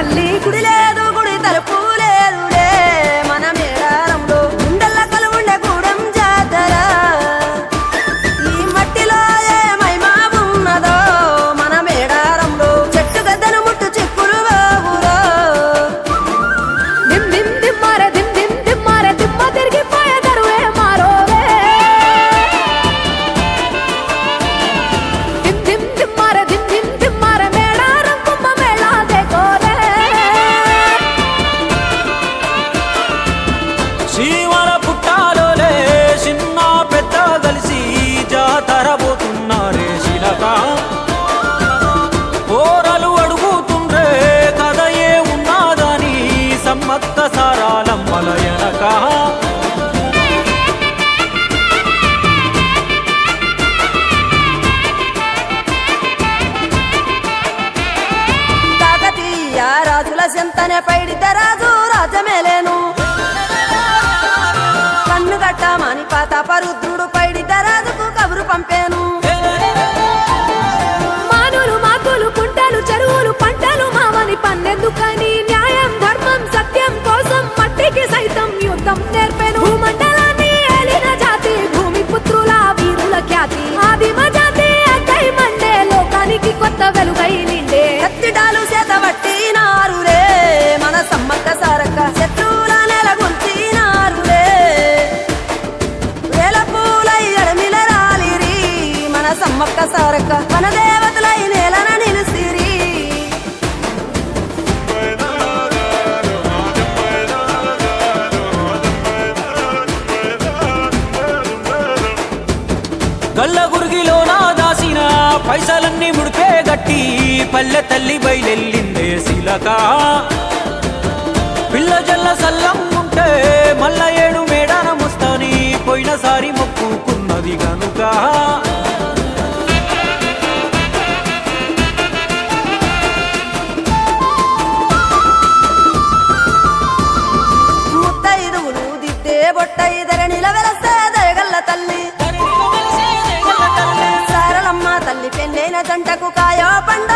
తల్లి గుడి లేదు గుడి తలుపు లేదులే మన మేడారంలో గుండెల్ల కలువుండే గూడెం జాతర ఈ మట్టిలో ఏ మహిమా ఉన్నదో మన మేడారంలో చెట్టు గద్దను ముట్టు చిక్కులు బాబురో దిమ్ దిమ్ దిమ్మార దిమ్ దిమ్ దిమ్మార దిమ్మ తిరిగిపోయే దరువే మారోవే దిమ్ దిమ్ దిమ్మార దిమ్ దిమ్ దిమ్మార మేడారం కుంభ మేళా దేకోరే శివల పుట్టాలోలే చిన్న పెద్ద కలిసి జాతర పోతున్నారే శిలక పోరలు అడుగుతుండ్రే కథ ఏ ఉన్నాదని సమ్మక్క సారాలమ్మల ఎనక కాకతీయ రాజుల చెంతనే పైడిత రాజు రాజమేలేను కన్ను గట్టమని పాతాపరుద్రుడు పైడిత రాజుకు కబురు పంపేను మానులు మాకులు కుంటలు చెరువులు పంటలు మామని పన్నెందుకని న్యాయం ధర్మం సత్యం కోసం మట్టికి సైతం యుద్ధం నేర్పెను భూమండలాన్ని ఏలిన జాతి భూమి పుత్రుల వీరుల ఖ్యాతి ఆదిమ జాతి అక్కై మండే లోకానికి కొత్త వెలుగై నిండే కత్తిడాలు చేతబట్టినారులే మన సమ్మక్క సారక్క శత్రువుల నెలగొల్చినారులే వేల పూలై ఎడమిల రాలిరి మన సమ్మక్క సారక్క మన దేవతలై నేలన నిలిసిరి గల్ల గురిగిలోన దాసిన పైసలన్నీ ముడిపే గట్టి పల్లె తల్లి బయలెల్లిందే శిలక పిల్ల జల్ల సల్లం ఉంటే మల్ల ఏడు మేడారమొస్తాని పోయినసారి మొక్కుకున్నది గనుక ముత్తైదువులు దిద్దే బొట్టైదర నిలవెలసే దయగల్ల తల్లి సారలమ్మ తల్లి పెళ్ళైన జంటకు కాయో పండ